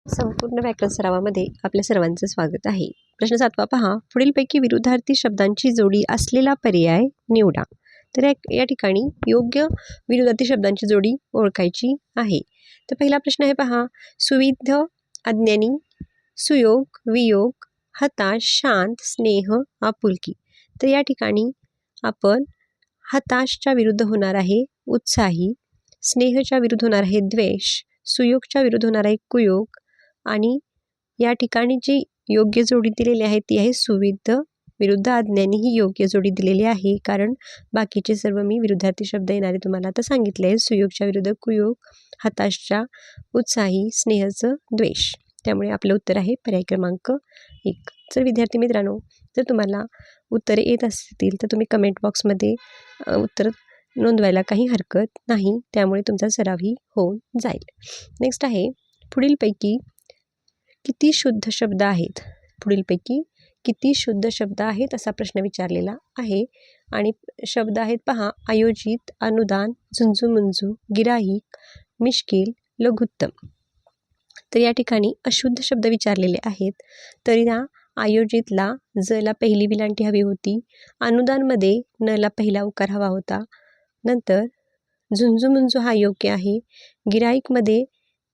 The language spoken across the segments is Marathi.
संपूर्ण व्याकरण सरावामध्ये आपल्या सर्वांचं स्वागत आहे. प्रश्न 7वा पहा. पुढीलपैकी विरुद्धार्थी शब्दांची जोडी असलेला पर्याय निवडा. तर या ठिकाणी योग्य विरुद्धार्थी शब्दांची जोडी ओळखायची आहे. तर पहिला प्रश्न आहे पहा. सुविध, अज्ञानी, सुयोग, वियोग, हताश, शांत, स्नेह, आपुलकी. तर या ठिकाणी आपण हताशच्या विरुद्ध होणार आहे उत्साही, स्नेहच्या विरुद्ध होणार आहे द्वेष, सुयोगच्या विरुद्ध होणार आहे कुयोग आणि या ठिकाणी जी योग्य जोडी दिलेली आहे ती आहे सुविध विरुद्ध अज्ञानी ही योग्य जोडी दिलेली आहे. कारण बाकीचे सर्व मी विरुद्धार्थी शब्द येणारे तुम्हाला आता सांगितले आहे. सुयोगच्या विरुद्ध कुयोग, हताशच्या उत्साही, स्नेहाचं द्वेष. त्यामुळे आपलं उत्तर आहे पर्याय क्रमांक 1. तर विद्यार्थी मित्रांनो, जर तुम्हाला उत्तरे येत असतील तर तुम्ही कमेंट बॉक्समध्ये उत्तर नोंदवायला काही हरकत नाही. त्यामुळे तुमचा सरावही होऊन जाईल. नेक्स्ट आहे. पुढीलपैकी किती शुद्ध शब्द आहेत? पुढीलपैकी किती शुद्ध शब्द आहेत असा प्रश्न विचारलेला आहे. आणि शब्द आहेत पहा. आयोजित, अनुदान, झुंजूमुंजू, गिराईक, मिश्किल, लघुत्तम. तर या ठिकाणी अशुद्ध शब्द विचारलेले आहेत. तरी या आयोजितला जला पहिली विलांटी हवी होती. अनुदानमध्ये नला पहिला उकार हवा होता. नंतर झुंजूमुंजू हा योग्य आहे. गिराईकमध्ये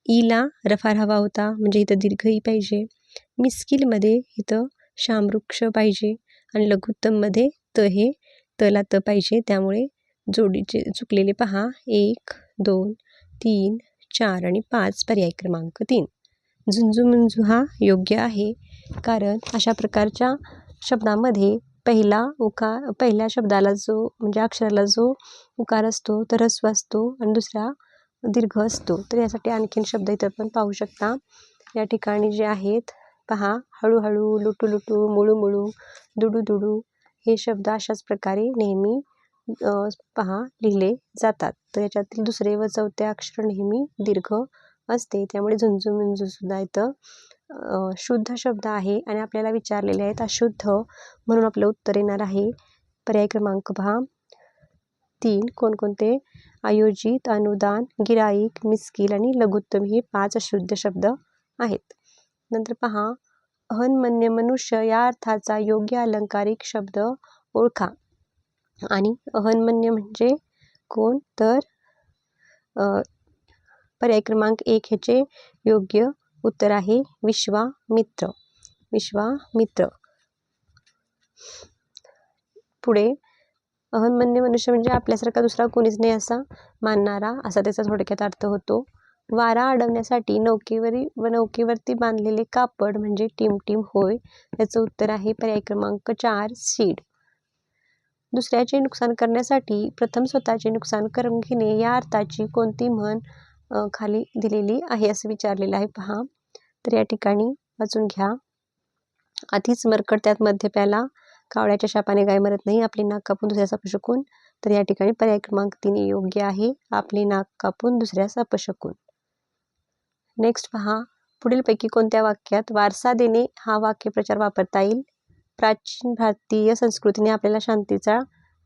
ईला रफार हवा होता, म्हणजे इथं दीर्घ ई पाहिजे. मिस्किलमध्ये इथं शामवृक्ष पाहिजे आणि लघुत्तममध्ये त हे तला त पाहिजे. त्यामुळे जोडीचे चुकलेले पहा 1, 2, 3, 4 आणि 5 पर्याय क्रमांक 3. झुंजूमुंजू हा योग्य आहे. कारण अशा प्रकारच्या शब्दामध्ये पहिल्या शब्दाला जो म्हणजे अक्षराला जो उकार असतो तर ह्रस्व असतो आणि दुसरा दीर्घ असतो. तर यासाठी आणखीन शब्द इथं पण पाहू शकता. या ठिकाणी जे आहेत पहा. हळूहळू, लुटू लुटू, मुळू मुळू, दुडू दुडू हे शब्द अशाच प्रकारे नेहमी पहा लिहिले जातात. तर याच्यातील दुसरे व चौथे अक्षर नेहमी दीर्घ असते. त्यामुळे झुंजूमुंजू सुद्धा इथं शुद्ध शब्द आहे आणि आपल्याला विचारलेले आहेत अशुद्ध, म्हणून आपलं उत्तर येणार आहे पर्याय क्रमांक पहा 3. कोणकोणते? आयोजित, अनुदान, गिराईक, मिस्किल आणि लघुत्तम हे 5 अशुद्ध शब्द आहेत. नंतर पहा. अहन्मन्य मनुष्य या अर्थाचा योग्य अलंकारिक शब्द ओळखा. आणि अहन्मन्य म्हणजे कोण? तर पर्याय क्रमांक 1 ह्याचे योग्य उत्तर आहे विश्वामित्र. विश्वामित्र. पुढे अहन्मन्य मनुष्य म्हणजे आपल्यासारखा दुसरा कोणीच नाही असा मानणारा, असा त्याचा थोडक्यात अर्थ होतो. वारा अडवण्यासाठी नौकेवरती बांधलेले कापड म्हणजे टिमटिम होय. याचं उत्तर आहे पर्याय क्रमांक 4 सीड. दुसऱ्याचे नुकसान करण्यासाठी प्रथम स्वतःचे नुकसान करून घेणे या अर्थाची कोणती म्हण खाली दिलेली आहे असं विचारलेलं आहे पहा. तर या ठिकाणी वाचून घ्या. आधीच मरकट त्यात मध्य प्याला, कावळ्याच्या शापाने गाय मरत नाही, आपले नाक कापून दुसऱ्यास अपशकून. तर या ठिकाणी पर्याय क्रमांक 3 योग्य आहे. आपले नाक कापून दुसऱ्यास अपशकून. नेक्स्ट पहा. पुढीलपैकी कोणत्या वाक्यात वारसा देणे हा वाक्यप्रचार वापरता येईल? प्राचीन भारतीय संस्कृतीने आपल्याला शांतीचा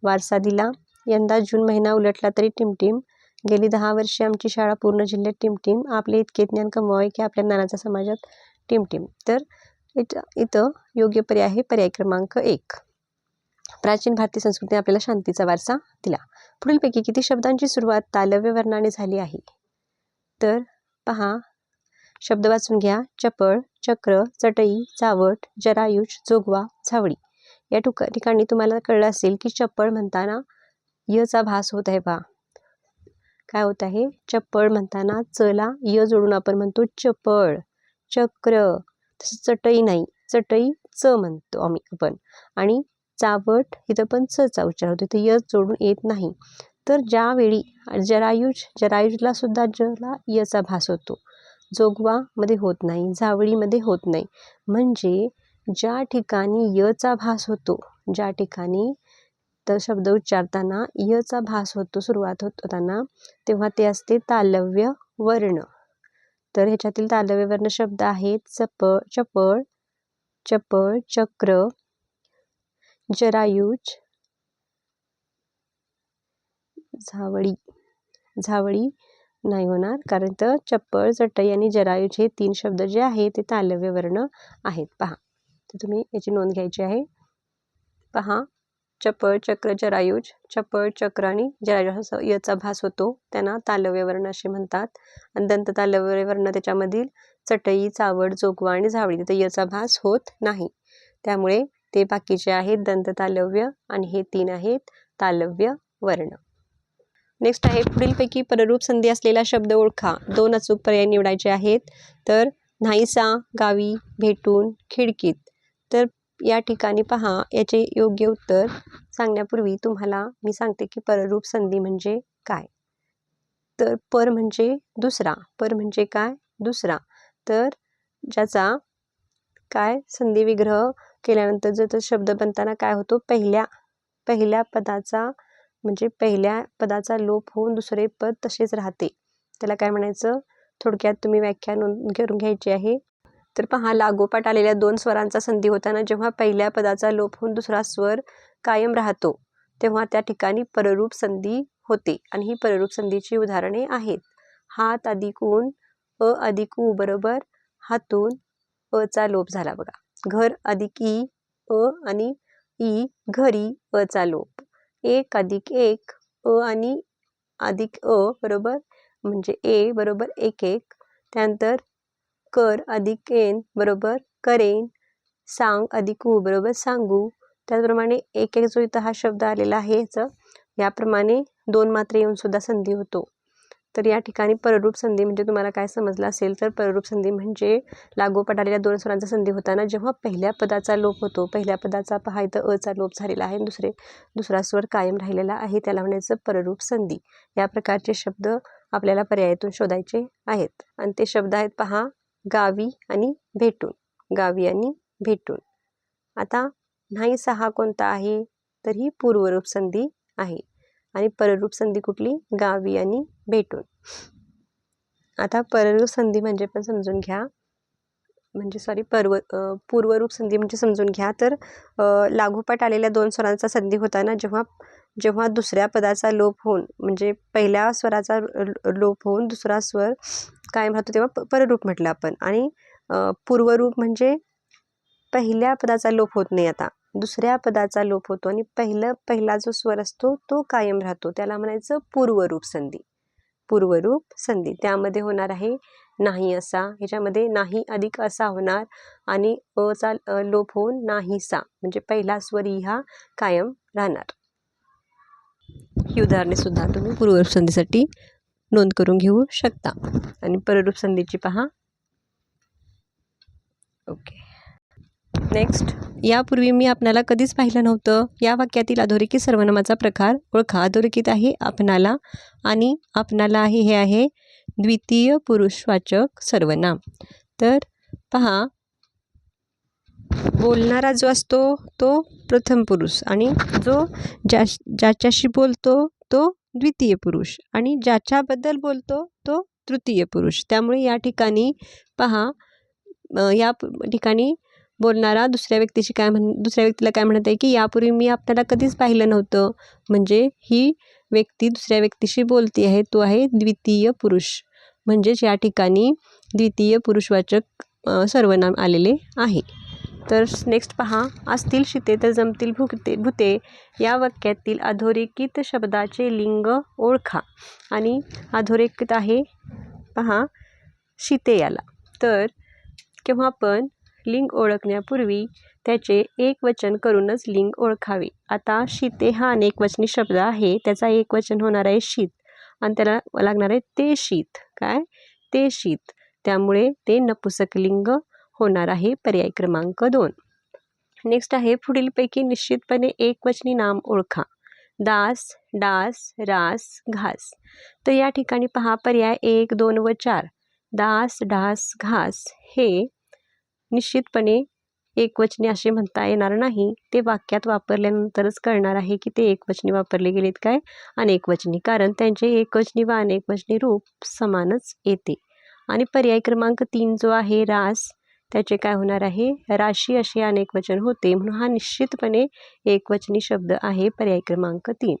वारसा दिला. यंदा जून महिना उलटला तरी टिमटिम. गेली 10 वर्षे आमची शाळा पूर्ण जिल्ह्यात टिमटिम. आपले इतके ज्ञान कमवावे की आपल्या ज्ञानाचा समाजात टिमटिम. तर इथं योग्य पर्याय आहे पर्याय क्रमांक 1. प्राचीन भारतीय संस्कृतीने आपल्याला शांतीचा वारसा दिला. पुढीलपैकी किती शब्दांची सुरुवात तालव्य वर्णाने झाली आहे? तर पहा. शब्द वाचून घ्या. चपळ, चक्र, चटई, चावट, जरायुज, जोगवा, झावळी. या ठिकाणी तुम्हाला कळलं असेल की चपळ म्हणताना यचा भास होत आहे पहा. काय होत आहे? चपळ म्हणताना चला य जोडून आपण म्हणतो चपळ. चक्र, तसं चटई नाही, चटई च म्हणतो आपण. आणि चावट इथं पण चा उच्चार होतो, इथं य जोडून येत नाही. तर ज्यावेळी जरायुजला सुद्धा जला यचा भास होतो. जोगवा मध्ये होत नाही, झावळीमध्ये होत नाही. म्हणजे ज्या ठिकाणी यचा भास होतो, ज्या ठिकाणी तर शब्द उच्चारताना यचा भास होतो सुरुवात होताना, तेव्हा ते असते तालव्य वर्ण. तर ह्याच्यातील तालव्य वर्ण शब्द आहेत चपळ, चक्र, जरायुज, झावळी. नाही होणार, कारण तर चप्पळ, चटई आणि जरायूज हे 3 शब्द जे आहे ते तालव्य वर्ण आहेत. पहा, तर तुम्ही याची नोंद घ्यायची आहे. पहा, चपळ, चक्र, जरायुज. चपळ, चक्र आणि जरायुज याचा भास होतो, त्यांना तालव्य वर्ण असे म्हणतात. आणि दंत तालव्य वर्ण त्याच्यामधील चटई, चावड, जोगवा आणि झावळी तिथे याचा भास होत नाही. त्यामुळे ते बाकीचे आहेत दंत तालव्य आणि हे 3 आहेत तालव्य वर्ण. नेक्स्ट आहे, पुढीलपैकी पररूप संधी असलेला शब्द ओळखा. 2 अचूक पर्याय निवडायचे आहेत. तर नाहीसा, गावी, भेटून, खिडकीत. तर या ठिकाणी पहा, याचे योग्य उत्तर सांगण्यापूर्वी तुम्हाला मी सांगते की पररूप संधी म्हणजे काय. तर पर म्हणजे दुसरा. पर म्हणजे काय? दुसरा. तर ज्याचा काय संधी विग्रह केल्यानंतर जर तो शब्द बनताना काय होतो, पहिल्या पदाचा म्हणजे पहिल्या पदाचा लोप होऊन दुसरे पद तसेच राहते. त्याला काय म्हणायचं? थोडक्यात तुम्ही व्याख्या नोंद करून घ्यायची आहे. तर पहा, लागोपाठ आलेल्या 2 स्वरांचा संधी होताना जेव्हा पहिल्या पदाचा लोप होऊन दुसरा स्वर कायम राहतो तेव्हा त्या ठिकाणी पररूप संधी होते. आणि ही पररूप संधीची उदाहरणे आहेत. हात अधिक ऊन, अ अधिक ऊ बरोबर हातून अचा लोप झाला बघा. घर अधिक ई, अ आणि ई घरी अचा लोप. 1 अधिक 1, अ आणि अधिक अ बरोबर म्हणजे ए बरोबर 1 1. त्यानंतर कर अधिक एन बरोबर करेन. सांग अधिक ऊ बरोबर सांगू. त्याचप्रमाणे 1 1 जो इथं हा शब्द आलेला आहे याप्रमाणे 2 मात्रे येऊन सुद्धा संधी होतो. तर या ठिकाणी पररूप संधी म्हणजे तुम्हाला काय समजलं असेल, तर पररूप संधी म्हणजे लागोपाठ आलेल्या 2 स्वरांचा संधी होताना जेव्हा पहिल्या पदाचा लोप होतो, पहिल्या पदाचा पहा इथं अचा लोप झालेला आहे, दुसरा स्वर कायम राहिलेला आहे, त्याला म्हणायचं पररूप संधी. या प्रकारचे शब्द आपल्याला पर्यायातून शोधायचे आहेत. आणि ते शब्द आहेत पहा, गावी आणि भेटून. गावी आणि भेटून. आता नाहीसा हा कोणता आहे? तर ही पूर्वरूप संधी आहे. आणि पररूप संधी कुठली? गावी आणि भेटून. आता पररूप संधी म्हणजे पण समजून घ्या, म्हणजे पूर्वरूप संधी म्हणजे समजून घ्या. तर लागोपाठ आलेल्या 2 स्वरांचा संधी होताना जेव्हा दुसऱ्या पदाचा लोप होऊन म्हणजे पहिल्या स्वराचा लोप होऊन दुसरा स्वर कायम राहतो तेव्हा पररूप म्हटलं आपण. आणि पूर्वरूप म्हणजे पहिल्या पदाचा लोप होत नाही, आता दुसऱ्या पदाचा लोप होतो आणि पहिला जो स्वर असतो तो कायम राहतो, त्याला म्हणायचं पूर्वरूप संधी. पूर्वरूप संधी त्यामध्ये होणार आहे नाही असा, ह्याच्यामध्ये नाही अधिक असा होणार आणि अचा लोप होऊन नाहीसा म्हणजे पहिला स्वर ई हा कायम राहणार. ही उदाहरणे सुद्धा तुम्ही पूर्वरूप संधीसाठी नोंद करून घेऊ शकता. आणि पररूप संधीची पहा. ओके, नेक्स्ट, यापूर्वी मी आपणाला कधीच पाहिलं नव्हतं. या वाक्यातील अधोरेखित सर्वनामाचा प्रकार ओळखा. अधोरेखित आहे आपणाला आणि आपणाला आहे हे आहे द्वितीय पुरुषवाचक सर्वनाम. तर पहा, बोलणारा जो असतो तो प्रथम पुरुष आणि जो ज्याच्याशी बोलतो तो द्वितीय पुरुष आणि ज्याच्याबद्दल बोलतो तो तृतीय पुरुष. त्यामुळे या ठिकाणी पहा, या ठिकाणी बोलणारा दुसऱ्या व्यक्तीला काय म्हणत आहे की यापूर्वी मी आपल्याला कधीच पाहिलं नव्हतं, म्हणजे ही व्यक्ती दुसऱ्या व्यक्तीशी बोलती आहे, तो आहे द्वितीय पुरुष. म्हणजेच या ठिकाणी द्वितीय पुरुषवाचक सर्वनाम आलेले आहे. तर नेक्स्ट पहा, असतील शीते तर जमतील भूते या वाक्यातील अधोरेखित शब्दाचे लिंग ओळखा. आणि अधोरेखित आहे पहा शीते याला. तर केव्हा आपण लिंग ओळखण्यापूर्वी त्याचे एकवचन करूनच लिंग ओळखावे. आता शीते हा अनेकवचनी शब्द आहे, त्याचा एकवचन होणार आहे शीत आणि त्याला लागणार आहे ते शीत. काय? ते शीत. त्यामुळे ते नपुंसकलिंग होणार आहे, पर्याय क्रमांक 2. नेक्स्ट आहे, पुढीलपैकी निश्चितपणे एकवचनी नाम ओळखा. दास, डास, रास, घास. तर या ठिकाणी पहा पर्याय 1, 2 व 4. दास, डास, घास हे निश्चितपणे एकवचनी असे म्हणता येणार नाही. ते वाक्यात वापरल्यानंतरच कळणार आहे की ते एकवचनी वापरले गेलेत काय अनेकवचनी, कारण त्यांचे एकवचनी व अनेकवचनी रूप समानच येते. आणि पर्याय क्रमांक 3 जो आहे रास, त्याचे काय होणार आहे राशी असे अनेकवचन होते, म्हणून हा निश्चितपणे एकवचनी शब्द आहे, पर्याय क्रमांक 3.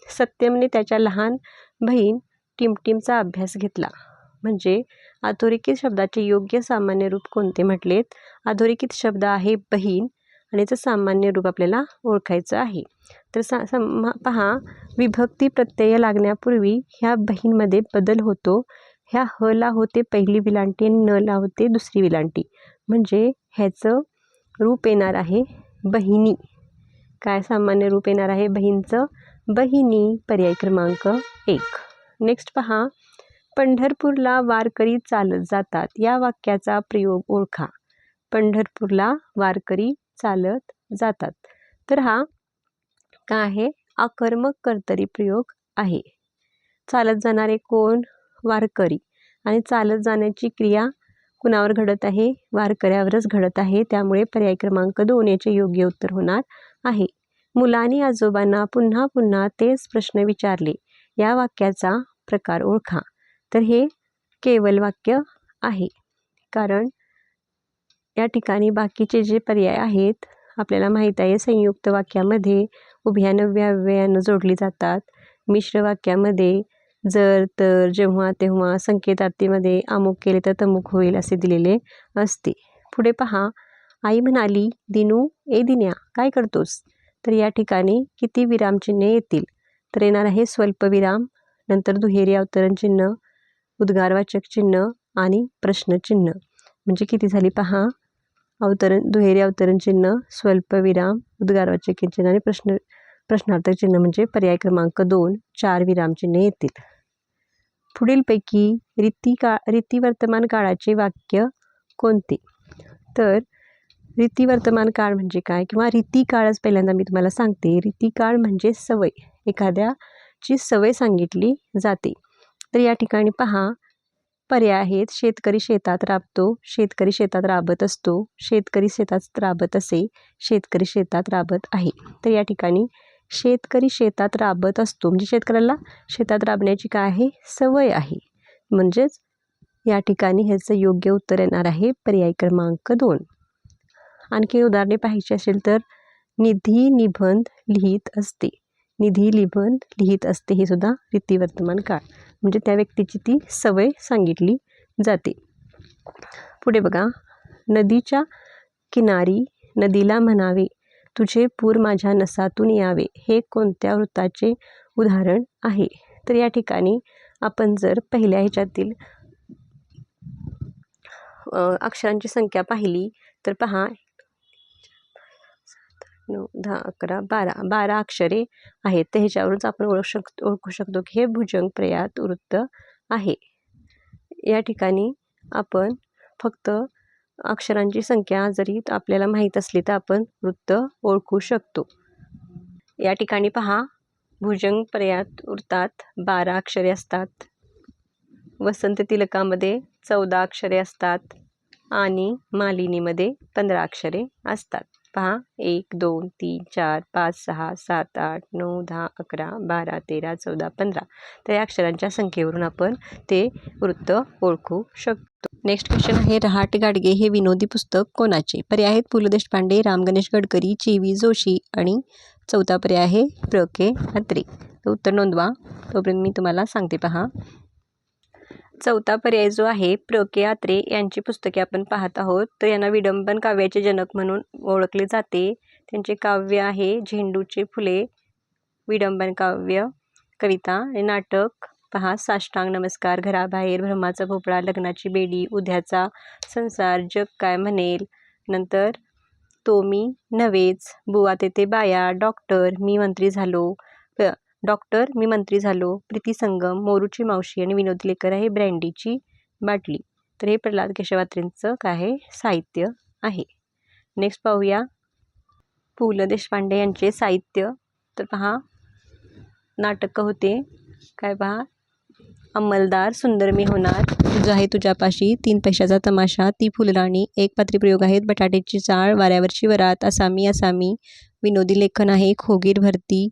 सत्यमने त्याच्या लहान बहीण टिमटिमचा अभ्यास घेतला. म्हणजे अधोरेखित शब्दाचे योग्य सामान्य रूप कोणते म्हटलेत? अधोरेखित शब्द आहे बहीण आणि याचं सामान्य रूप आपल्याला ओळखायचं आहे. तर पहा, विभक्ती प्रत्यय लागण्यापूर्वी ह्या बहीणमध्ये बदल होतो. ह्या ह ला होते पहिली विलांटी आणि न ला होते दुसरी विलांटी. म्हणजे ह्याचं रूप येणार आहे बहिणी. काय सामान्य रूप येणार आहे बहीणचं? बहिणी. पर्याय क्रमांक 1. नेक्स्ट पहा, पंढरपूरला वारकरी चालत जातात या वाक्याचा प्रयोग ओळखा. पंढरपूरला वारकरी चालत जातात. तर हा काय आहे? आकर्मक कर्तरी प्रयोग आहे. चालत जाणारे कोण? वारकरी. आणि चालत जाण्याची क्रिया कुणावर घडत आहे? वारकऱ्यावरच घडत आहे. त्यामुळे पर्याय क्रमांक 2 याचे योग्य उत्तर होणार आहे. मुलांनी आजोबांना पुन्हा पुन्हा तेच प्रश्न विचारले या वाक्याचा प्रकार ओळखा. तर हे केवल वाक्य आहे, कारण या ठिकाणी बाकीचे जे पर्याय आहेत आपल्याला माहीत आहे. संयुक्त वाक्यामध्ये उभयानं व्यव्ययानं जोडली जातात. मिश्र वाक्यामध्ये जर, तर, जेव्हा, तेव्हा, संकेतार्थीमध्ये अमुक केले तर तमुक होईल असे दिलेले असते. पुढे पहा, आई म्हणाली, दिनू, ए दिन्या, काय करतोस? तर या ठिकाणी किती विरामचिन्हे येतील? तर येणार आहे स्वल्पविराम, नंतर दुहेरी अवतरण चिन्ह, उद्गारवाचक चिन्ह आणि प्रश्नचिन्ह. म्हणजे किती झाली पहा, दुहेरी अवतरण चिन्ह, स्वल्पविराम, उद्गारवाचक चिन्ह आणि प्रश्नार्थक चिन्ह. म्हणजे पर्याय क्रमांक 2 4 विरामचिन्हे येतील. पुढीलपैकी रीती वर्तमान काळाचे वाक्य कोणते? तर रीती वर्तमान काळ म्हणजे काय, किंवा रीती काळच पहिल्यांदा मी तुम्हाला सांगते. रीती काळ म्हणजे सवय, एखाद्याची सवय सांगितली जाते. तर या ठिकाणी पहा, पर्याय आहेत. शेतकरी शेतात राबतो, शेतकरी शेतात राबत असतो, शेतकरी शेतात राबत असे, शेतकरी शेतात राबत आहे. तर या ठिकाणी शेतकरी शेतात राबत असतो म्हणजे शेतकऱ्याला शेतात राबण्याची काय आहे? सवय आहे. म्हणजेच या ठिकाणी ह्याचं योग्य उत्तर येणार आहे पर्याय क्रमांक 2. आणखी उदाहरणे पाहायची असेल तर निधी निबंध लिहित असते, निधी निबंध लिहित असते हे सुद्धा रीती वर्तमान काळ. म्हणजे त्या व्यक्तीची ती सवय सांगितली जाते. पुढे बघा, नदीच्या किनारी नदीला म्हणावे, तुझे पूर माझ्या नसातून यावे, हे कोणत्या वृत्ताचे उदाहरण आहे? तर या ठिकाणी आपण जर पहिल्या ह्याच्यातील अक्षरांची संख्या पाहिली तर पहा, 9, 10, 11, 12 अक्षरे आहेत. तर ह्याच्यावरूनच आपण ओळखू शकतो की हे भुजंग प्रयात वृत्त आहे. या ठिकाणी आपण फक्त अक्षरांची संख्या जरी आपल्याला माहीत असली तर आपण वृत्त ओळखू शकतो. या ठिकाणी पहा, भुजंग प्रयात वृत्तात 12 अक्षरे असतात, वसंत तिलकामध्ये 14 अक्षरे असतात आणि मालिनीमध्ये 15 अक्षरे असतात. पहा, 1 2 3 4 5 6 7 8 9 10 11 12 13 14 15. तर या अक्षरांच्या संख्येवरून आपण ते वृत्त ओळखू शकतो. नेक्स्ट क्वेश्चन आहे, रहाट गाडगे हे विनोदी पुस्तक कोणाचे? पर्याय आहेत पु ल देशपांडे, राम गणेश गडकरी, ची.वी. जोशी आणि चौथा पर्याय आहे प्र के अत्रे. तर उत्तर नोंदवा, तोपर्यंत मी तुम्हाला सांगते. पहा, चौथा पर्याय जो आहे प्र के अत्रे यांची पुस्तके आपण पाहत आहोत. तर यांना विडंबन काव्याचे जनक म्हणून ओळखले जाते. त्यांचे काव्य आहे झेंडूचे फुले, विडंबन काव्य, कविता आणि नाटक. पहा, साष्टांग नमस्कार, घराबाहेर, ब्रह्माचा भोपळा, लग्नाची बेडी, उद्याचा संसार, जग काय म्हणेल, नंतर तो मी नव्हेच, बुवा तेथे बाया, डॉक्टर मी मंत्री झालो, प्रीती संगम, मोरूची मावशी आणि विनोदी लेकर आहे ब्रँडीची बाटली. तर हे प्रल्हाद केशवात्रेंचं काय आहे? साहित्य आहे. नेक्स्ट पाहूया पु ल देशपांडे यांचे साहित्य. तर पहा, नाटक होते काय? पहा, अंमलदार, सुंदर मी होणार, तुझं आहे तुझ्यापाशी, 3 पैशाचा तमाशा, ती फुलराणी, एक पात्री प्रयोग आहेत बटाट्याची चाळ, वाऱ्यावरची वरात, असामी, विनोदी लेखन आहे खोगीर भरती,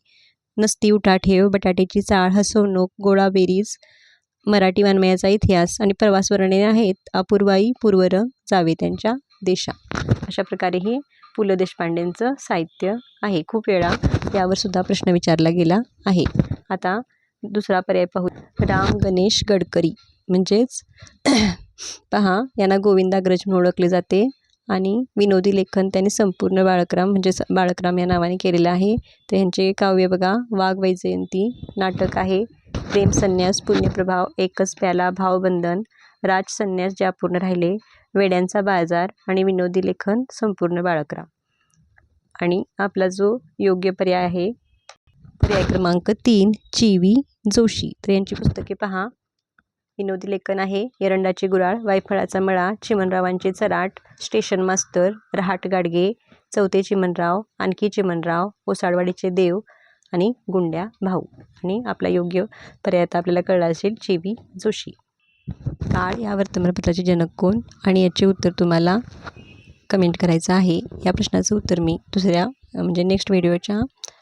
नसती उठाठेव, बटाट्याची चाळ, हसवणूक, गोळाबेरीज, मराठी वाङ्मयाचा इतिहास आणि प्रवास वर्णने आहेत अपूर्वाई, पूर्वरंग, जावे त्यांच्या देशा. अशा प्रकारे हे पु ल देशपांडेंचं साहित्य आहे. खूप वेळा यावर सुद्धा प्रश्न विचारला गेला आहे. आता दुसरा पर्याय पाहू. राम गणेश गडकरी म्हणजेच पहा यांना गोविंदाग्रज म्हणून ओळखले जाते आणि विनोदी लेखन त्यांनी संपूर्ण बाळकराम म्हणजेच बाळकराम या नावाने केलेलं आहे. तर यांचे काव्य बघा वाघ वैजयंती, नाटक आहे प्रेम संन्यास, पुण्यप्रभाव, एकच प्याला, भावबंधन, राज संन्यास, ज्या पूर्ण राहिले, वेड्यांचा बाजार आणि विनोदी लेखन संपूर्ण बाळकराम. आणि आपला जो योग्य पर्याय आहे पर्याय क्रमांक 3 ची.वी. जोशी. तर यांची पुस्तके पहा. विनोदी लेखन आहे एरंडाचे गुराळ, वायफळाचा मळा, चिमणरावांचे चराट, स्टेशन मास्तर, रहाट गाडगे, चौथे चिमणराव, आणखी चिमणराव, ओसाडवाडीचे देव आणि गुंड्या भाऊ. आणि आपला योग्य पर्याय आता आपल्याला कळला असेल ची.वी. जोशी. काळ या वर्तमानपत्राचे जनक कोण आणि याचे उत्तर तुम्हाला कमेंट करायचं आहे. या प्रश्नाचं उत्तर मी दुसऱ्या म्हणजे नेक्स्ट व्हिडिओच्या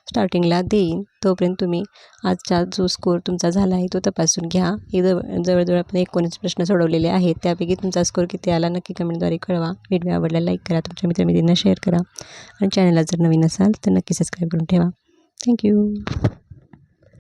स्टार्टिंगला देईन. तोपर्यंत तुम्ही आजचा जो स्कोर तुमचा झाला आहे तो तपासून घ्या. हे जवळजवळ आपण 19 प्रश्न सोडवलेले आहेत. त्यापैकी तुमचा स्कोर किती आला नक्की कमेंटद्वारे कळवा. व्हिडिओ आवडला लाईक करा, तुमच्या मित्रमैत्रिणींना शेअर करा आणि चॅनलला जर नवीन असाल तर नक्की सबस्क्राईब करून ठेवा. थँक्यू.